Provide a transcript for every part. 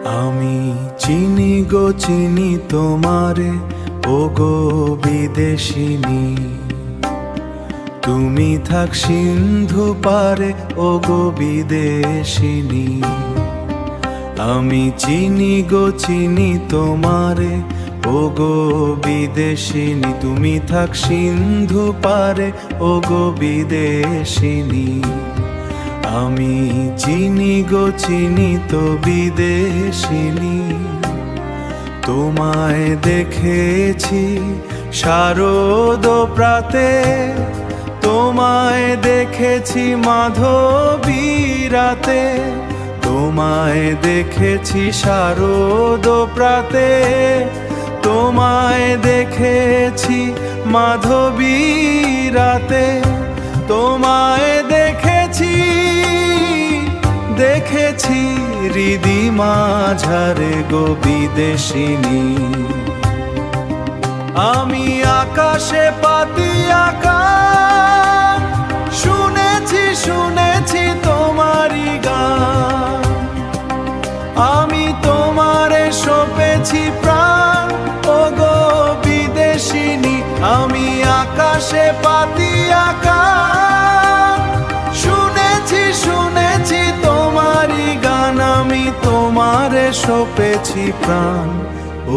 আমি চিনি গো চিনি তোমারে, ও গো বিদেশিনী। তুমি থাক সিন্ধু পারে, ও গো বিদেশিনী। আমি চিনি গো চিনি তোমারে, ও গো বিদেশিনী। তুমি থাক সিন্ধু পারে, ও গো বিদেশিনী। আমি চিনি গো চিনি তো বিদেশিনী। তোমায় দেখেছি শারদ প্রাতে, তোমায় দেখেছি মাধবী রাতে। তোমায় দেখেছি শারদ প্রাতে, তোমায় দেখেছি মাধবী রাতে। তোমায় দেখেছি দেখেছি হৃদি মাঝারে গো বিদেশিনী। আমি আকাশে পাতি আকাশ, শুনেছি শুনেছি তোমারি গান। আমি তোমারে সঁপেছি প্রাণ, ও গো বিদেশিনী। আমি আকাশে পাতি আকাশ, শুনেছি শুনেছি তোমারি গান। আমি তোমারে সঁপেছি প্রাণ,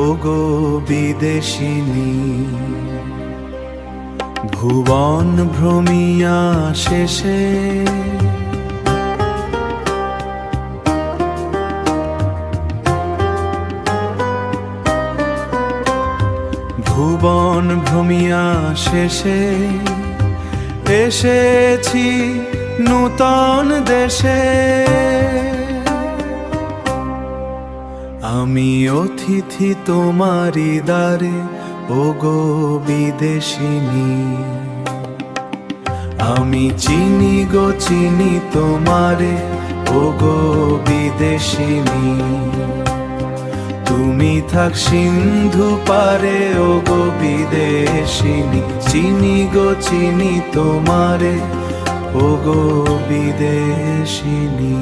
ও গো বিদেশিনী। ভুবন ভ্রমিয়া শেষে ভুবন ভ্রমিয়া শেষে এসেছি নূতন দেশে। আমি অতিথি তোমারি দ্বারে, ও গো বিদেশিনী। আমি চিনি গো চিনি তোমারে, ও গো বিদেশিনী। তুমি থাক সিন্ধু পারে, ও গো বিদেশিনী। চিনি গো চিনি তোমারে, ও গো বিদেশিনী।